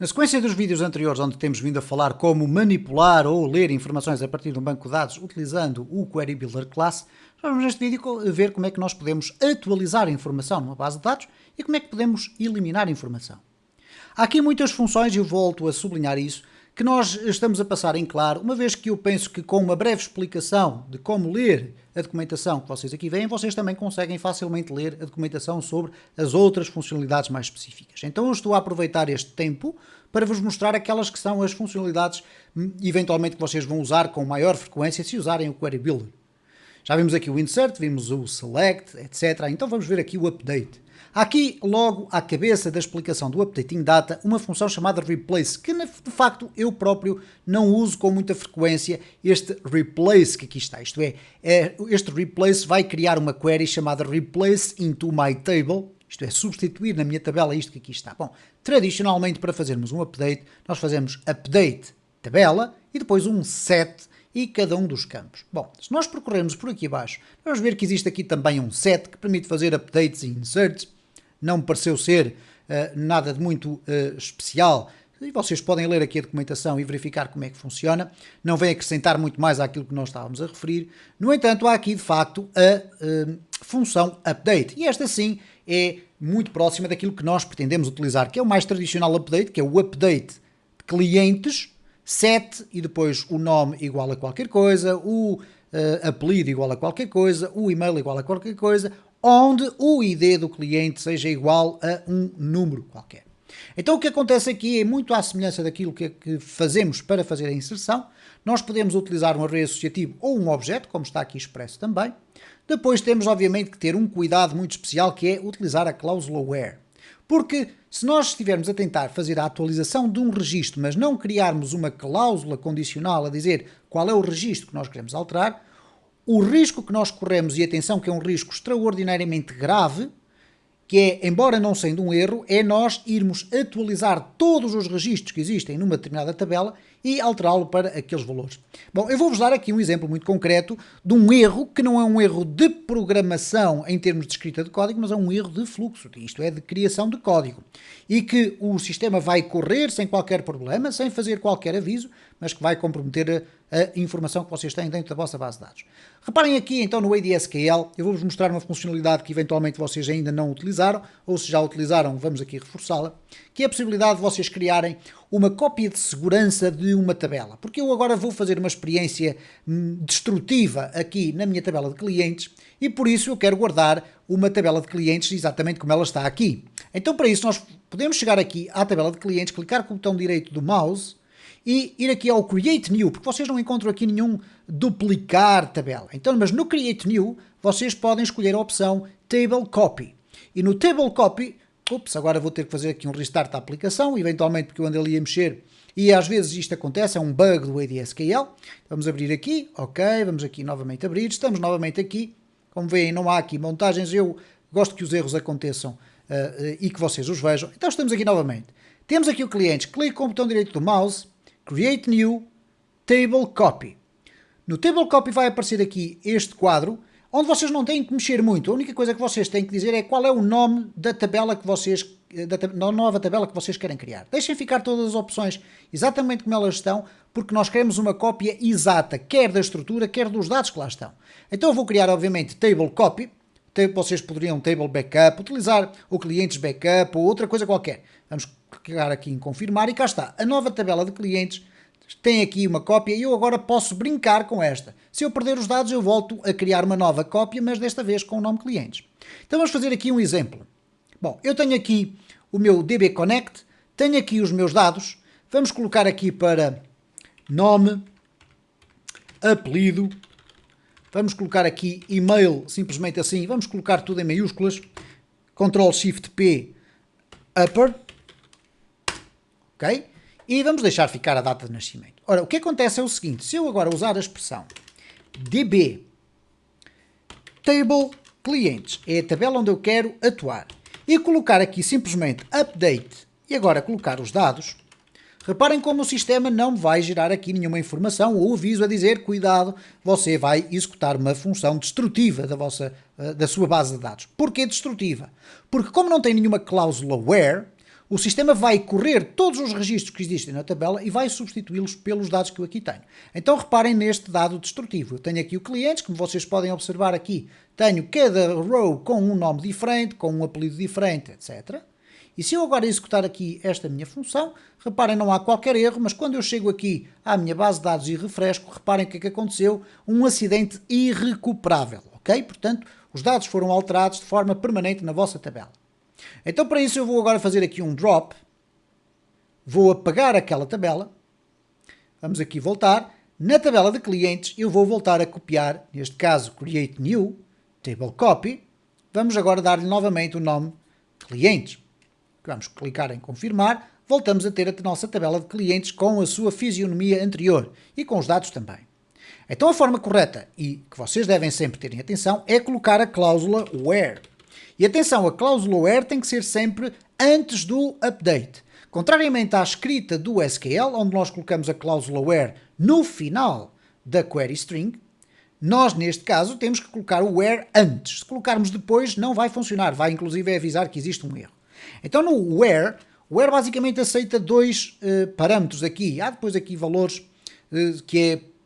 Na sequência dos vídeos anteriores, onde temos vindo a falar como manipular ou ler informações a partir de um banco de dados utilizando o Query Builder Class, vamos neste vídeo ver como é que nós podemos atualizar a informação numa base de dados e como é que podemos eliminar informação. Há aqui muitas funções, e eu volto a sublinhar isso, que nós estamos a passar em claro, uma vez que eu penso que com uma breve explicação de como ler a documentação que vocês aqui veem, vocês também conseguem facilmente ler a documentação sobre as outras funcionalidades mais específicas. Então eu estou a aproveitar este tempo para vos mostrar aquelas que são as funcionalidades, eventualmente, que vocês vão usar com maior frequência se usarem o Query Builder. Já vimos aqui o Insert, vimos o Select, etc. Então vamos ver aqui o Update. Há aqui, logo à cabeça da explicação do Updating Data, uma função chamada Replace, que de facto eu próprio não uso com muita frequência este Replace que aqui está. Isto é, este Replace vai criar uma query chamada Replace into my table, isto é, substituir na minha tabela isto que aqui está. Bom, tradicionalmente para fazermos um update, nós fazemos update tabela e depois um set e cada um dos campos. Bom, se nós percorrermos por aqui abaixo, vamos ver que existe aqui também um set que permite fazer updates e inserts. Não me pareceu ser nada de muito especial. E vocês podem ler aqui a documentação e verificar como é que funciona. Não vem acrescentar muito mais àquilo que nós estávamos a referir. No entanto, há aqui de facto a função update. E esta sim é muito próxima daquilo que nós pretendemos utilizar, que é o mais tradicional update, que é o update de clientes, set e depois o nome igual a qualquer coisa, o apelido igual a qualquer coisa, o e-mail igual a qualquer coisa, onde o ID do cliente seja igual a um número qualquer. Então o que acontece aqui é muito à semelhança daquilo que fazemos para fazer a inserção. Nós podemos utilizar um array associativo ou um objeto, como está aqui expresso também. Depois temos obviamente que ter um cuidado muito especial, que é utilizar a cláusula where. Porque se nós estivermos a tentar fazer a atualização de um registro, mas não criarmos uma cláusula condicional a dizer qual é o registro que nós queremos alterar, o risco que nós corremos, e atenção que é um risco extraordinariamente grave, que é, embora não sendo um erro, é nós irmos atualizar todos os registros que existem numa determinada tabela e alterá-lo para aqueles valores. Bom, eu vou-vos dar aqui um exemplo muito concreto de um erro que não é um erro de programação em termos de escrita de código, mas é um erro de fluxo, isto é, de criação de código. E que o sistema vai correr sem qualquer problema, sem fazer qualquer aviso, mas que vai comprometer a informação que vocês têm dentro da vossa base de dados. Reparem aqui então no ADSKL, eu vou-vos mostrar uma funcionalidade que eventualmente vocês ainda não utilizaram, ou se já utilizaram, vamos aqui reforçá-la, que é a possibilidade de vocês criarem uma cópia de segurança de uma tabela. Porque eu agora vou fazer uma experiência destrutiva aqui na minha tabela de clientes e por isso eu quero guardar uma tabela de clientes exatamente como ela está aqui. Então para isso nós podemos chegar aqui à tabela de clientes, clicar com o botão direito do mouse e ir aqui ao Create New, porque vocês não encontram aqui nenhum duplicar tabela. Então, mas no Create New, vocês podem escolher a opção Table Copy. E no Table Copy, agora vou ter que fazer aqui um restart da aplicação, eventualmente porque eu ando ali a mexer, e às vezes isto acontece, é um bug do ADSKL. Vamos abrir aqui, ok, vamos aqui novamente abrir, estamos novamente aqui. Como veem, não há aqui montagens, eu gosto que os erros aconteçam e que vocês os vejam. Então estamos aqui novamente. Temos aqui o cliente, clique com o botão direito do mouse, Create New, Table Copy. No Table Copy vai aparecer aqui este quadro, onde vocês não têm que mexer muito. A única coisa que vocês têm que dizer é qual é o nome da tabela que vocês, da nova tabela que vocês querem criar. Deixem ficar todas as opções exatamente como elas estão, porque nós queremos uma cópia exata, quer da estrutura, quer dos dados que lá estão. Então eu vou criar, obviamente, Table Copy. Vocês poderiam Table Backup, utilizar o Clientes Backup ou outra coisa qualquer. Vamos clicar aqui em confirmar e cá está. A nova tabela de clientes tem aqui uma cópia e eu agora posso brincar com esta. Se eu perder os dados eu volto a criar uma nova cópia, mas desta vez com o nome clientes. Então vamos fazer aqui um exemplo. Bom, eu tenho aqui o meu DB Connect, tenho aqui os meus dados, vamos colocar aqui para nome, apelido, vamos colocar aqui e-mail, simplesmente assim, vamos colocar tudo em maiúsculas, Ctrl+Shift+P, upper, ok? E vamos deixar ficar a data de nascimento. Ora, o que acontece é o seguinte, se eu agora usar a expressão DB Table Clientes, é a tabela onde eu quero atuar, e colocar aqui simplesmente Update, e agora colocar os dados, reparem como o sistema não vai gerar aqui nenhuma informação ou aviso a dizer, cuidado, você vai executar uma função destrutiva da sua base de dados. Porquê destrutiva? Porque como não tem nenhuma cláusula where, o sistema vai correr todos os registros que existem na tabela e vai substituí-los pelos dados que eu aqui tenho. Então reparem neste dado destrutivo. Eu tenho aqui o clientes, como vocês podem observar aqui, tenho cada row com um nome diferente, com um apelido diferente, etc. E se eu agora executar aqui esta minha função, reparem, não há qualquer erro, mas quando eu chego aqui à minha base de dados e refresco, reparem o que é que aconteceu, um acidente irrecuperável, ok? Portanto, os dados foram alterados de forma permanente na vossa tabela. Então para isso eu vou agora fazer aqui um drop, vou apagar aquela tabela, vamos aqui voltar, na tabela de clientes eu vou voltar a copiar, neste caso create new, table copy, vamos agora dar-lhe novamente o nome clientes. Vamos clicar em confirmar, voltamos a ter a nossa tabela de clientes com a sua fisionomia anterior e com os dados também. Então a forma correta, e que vocês devem sempre terem atenção, é colocar a cláusula where. E atenção, a cláusula where tem que ser sempre antes do update. Contrariamente à escrita do SQL, onde nós colocamos a cláusula where no final da query string, nós neste caso temos que colocar o where antes. Se colocarmos depois não vai funcionar, vai inclusive avisar que existe um erro. Então no where, o where basicamente aceita dois parâmetros aqui. Há depois aqui valores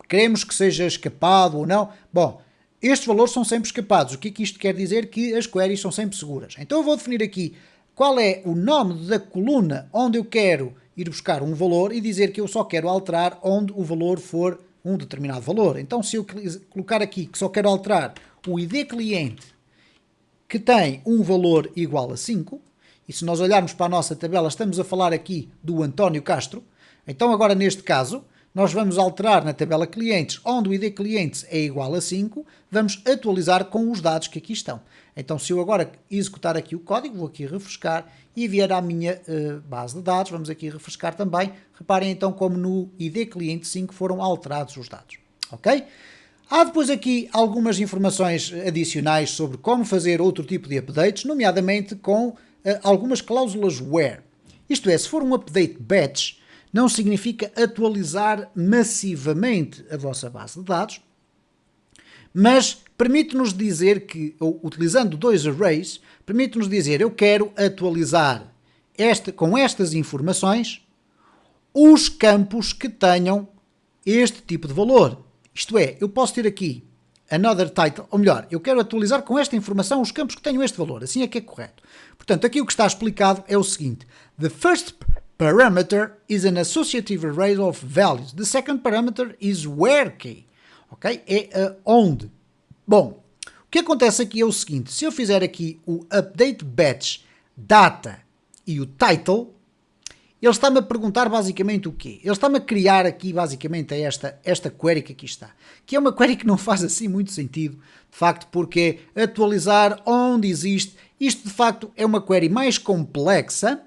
queremos que seja escapado ou não. Bom, estes valores são sempre escapados. O que é que isto quer dizer? Que as queries são sempre seguras. Então eu vou definir aqui qual é o nome da coluna onde eu quero ir buscar um valor e dizer que eu só quero alterar onde o valor for um determinado valor. Então se eu colocar aqui que só quero alterar o ID cliente que tem um valor igual a 5, e se nós olharmos para a nossa tabela estamos a falar aqui do António Castro, então agora neste caso nós vamos alterar na tabela clientes, onde o ID clientes é igual a 5, vamos atualizar com os dados que aqui estão. Então se eu agora executar aqui o código, vou aqui refrescar e vier à minha base de dados, vamos aqui refrescar também, reparem então como no ID cliente 5 foram alterados os dados, ok? Há depois aqui algumas informações adicionais sobre como fazer outro tipo de updates, nomeadamente com algumas cláusulas where. Isto é, se for um update batch, não significa atualizar massivamente a vossa base de dados, mas permite-nos dizer que, utilizando dois arrays, permite-nos dizer eu quero atualizar com estas informações os campos que tenham este tipo de valor. Isto é, eu posso ter aqui another title, ou melhor, eu quero atualizar com esta informação os campos que tenham este valor, assim é que é correto. Portanto, aqui o que está explicado é o seguinte: the first parameter is an associative array of values. The second parameter is where key. Ok? É onde. Bom, o que acontece aqui é o seguinte: se eu fizer aqui o update batch data e o title, ele está-me a perguntar basicamente o quê? Ele está-me a criar aqui basicamente esta query que aqui está, que é uma query que não faz assim muito sentido, de facto, porque é atualizar onde existe. Isto de facto é uma query mais complexa,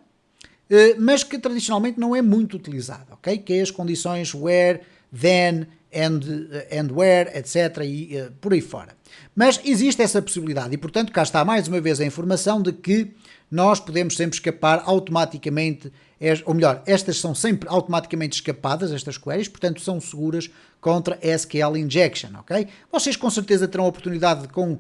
mas que tradicionalmente não é muito utilizada, ok? Que é as condições where, then, and where, etc. e por aí fora. Mas existe essa possibilidade e, portanto, cá está mais uma vez a informação de que nós podemos sempre escapar automaticamente, ou melhor, estas são sempre automaticamente escapadas, estas queries, portanto são seguras contra SQL injection, ok? Vocês com certeza terão a oportunidade com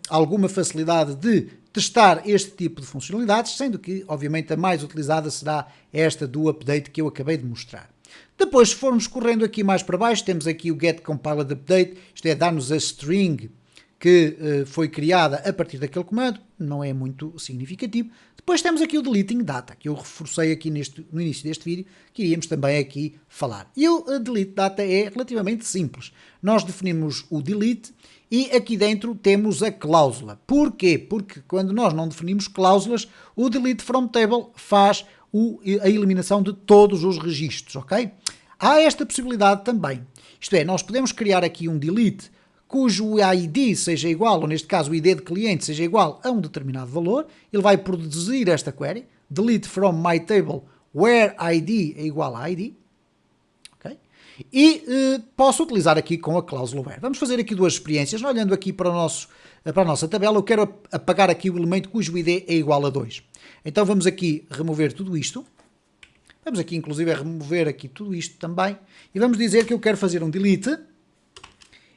alguma facilidade de testar este tipo de funcionalidades, sendo que, obviamente, a mais utilizada será esta do update que eu acabei de mostrar. Depois, se formos correndo aqui mais para baixo, temos aqui o get compiled update, isto é, dar-nos a string que foi criada a partir daquele comando, não é muito significativo. Depois temos aqui o deleting data, que eu reforcei aqui no início deste vídeo, que iríamos também aqui falar. E o delete data é relativamente simples. Nós definimos o delete e aqui dentro temos a cláusula. Porquê? Porque quando nós não definimos cláusulas, o delete from table faz a eliminação de todos os registros, ok? Há esta possibilidade também. Isto é, nós podemos criar aqui um delete cujo ID seja igual, ou neste caso o ID de cliente seja igual a um determinado valor. Ele vai produzir esta query, delete from my table where ID é igual a ID. Okay? E posso utilizar aqui com a cláusula where. Vamos fazer aqui duas experiências. Olhando aqui para a nossa tabela, eu quero apagar aqui o elemento cujo ID é igual a 2. Então vamos aqui remover tudo isto. Vamos aqui inclusive a remover aqui tudo isto também. E vamos dizer que eu quero fazer um delete.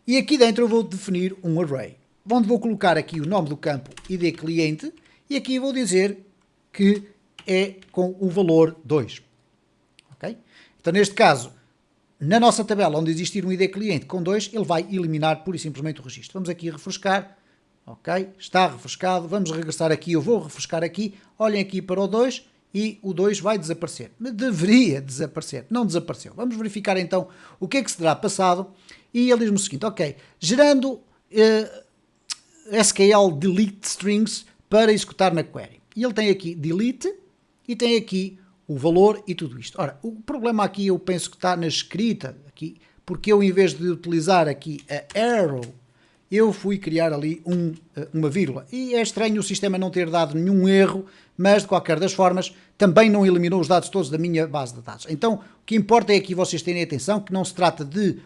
E aqui dentro eu vou definir um array, onde vou colocar aqui o nome do campo ID cliente e aqui vou dizer que é com o valor 2. Okay? Então, neste caso, na nossa tabela onde existir um ID cliente com 2, ele vai eliminar pura e simplesmente o registro. Vamos aqui refrescar. Ok? Está refrescado. Vamos regressar aqui. Eu vou refrescar aqui. Olhem aqui para o 2 e o 2 vai desaparecer. Deveria desaparecer. Não desapareceu. Vamos verificar então o que é que se terá passado. E ele diz-me o seguinte. Ok. Gerando SQL delete strings para executar na query. E ele tem aqui delete e tem aqui o valor e tudo isto. Ora, o problema aqui eu penso que está na escrita aqui, porque eu em vez de utilizar aqui a arrow, eu fui criar ali uma vírgula. E é estranho o sistema não ter dado nenhum erro, mas de qualquer das formas também não eliminou os dados todos da minha base de dados. Então, o que importa é aqui vocês terem atenção que não se trata de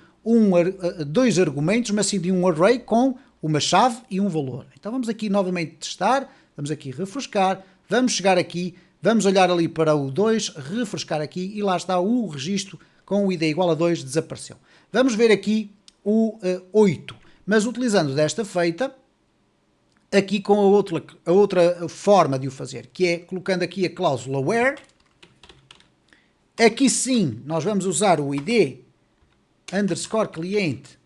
dois argumentos, mas sim de um array com uma chave e um valor. Então vamos aqui novamente testar, vamos aqui refrescar, vamos chegar aqui, vamos olhar ali para o 2, refrescar aqui e lá está o registro com o ID igual a 2, desapareceu. Vamos ver aqui o 8, mas utilizando desta feita, aqui com a outra forma de o fazer, que é colocando aqui a cláusula where. Aqui sim nós vamos usar o ID underscore cliente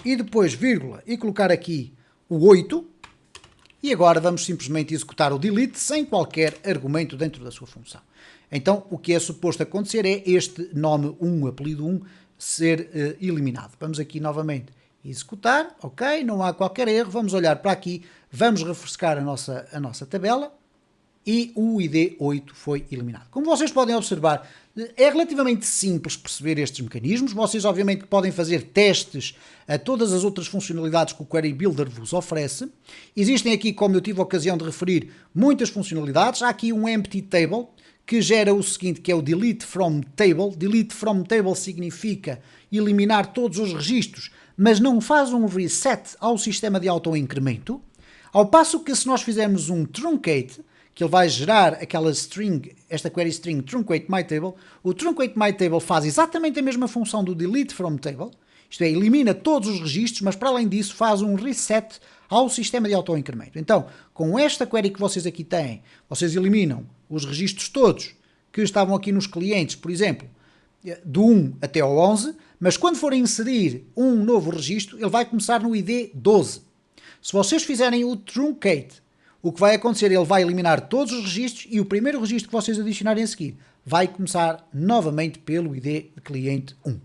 e depois vírgula e colocar aqui o 8 e agora vamos simplesmente executar o delete sem qualquer argumento dentro da sua função. Então o que é suposto acontecer é este nome 1, apelido 1, ser eliminado. Vamos aqui novamente executar, ok, não há qualquer erro, vamos olhar para aqui, vamos refrescar a nossa tabela e o ID 8 foi eliminado. Como vocês podem observar, é relativamente simples perceber estes mecanismos. Vocês obviamente podem fazer testes a todas as outras funcionalidades que o Query Builder vos oferece. Existem aqui, como eu tive a ocasião de referir, muitas funcionalidades. Há aqui um empty table que gera o seguinte, que é o delete from table. Delete from table significa eliminar todos os registros, mas não faz um reset ao sistema de autoincremento. Ao passo que se nós fizermos um truncate, que ele vai gerar aquela string, esta query string truncate my table, o truncate my table faz exatamente a mesma função do delete from table, isto é, elimina todos os registros, mas para além disso faz um reset ao sistema de autoincremento. Então, com esta query que vocês aqui têm, vocês eliminam os registros todos que estavam aqui nos clientes, por exemplo, do 1 até ao 11, mas quando forem inserir um novo registro, ele vai começar no ID 12. Se vocês fizerem o truncate, o que vai acontecer, ele vai eliminar todos os registros e o primeiro registro que vocês adicionarem a seguir vai começar novamente pelo ID de cliente 1.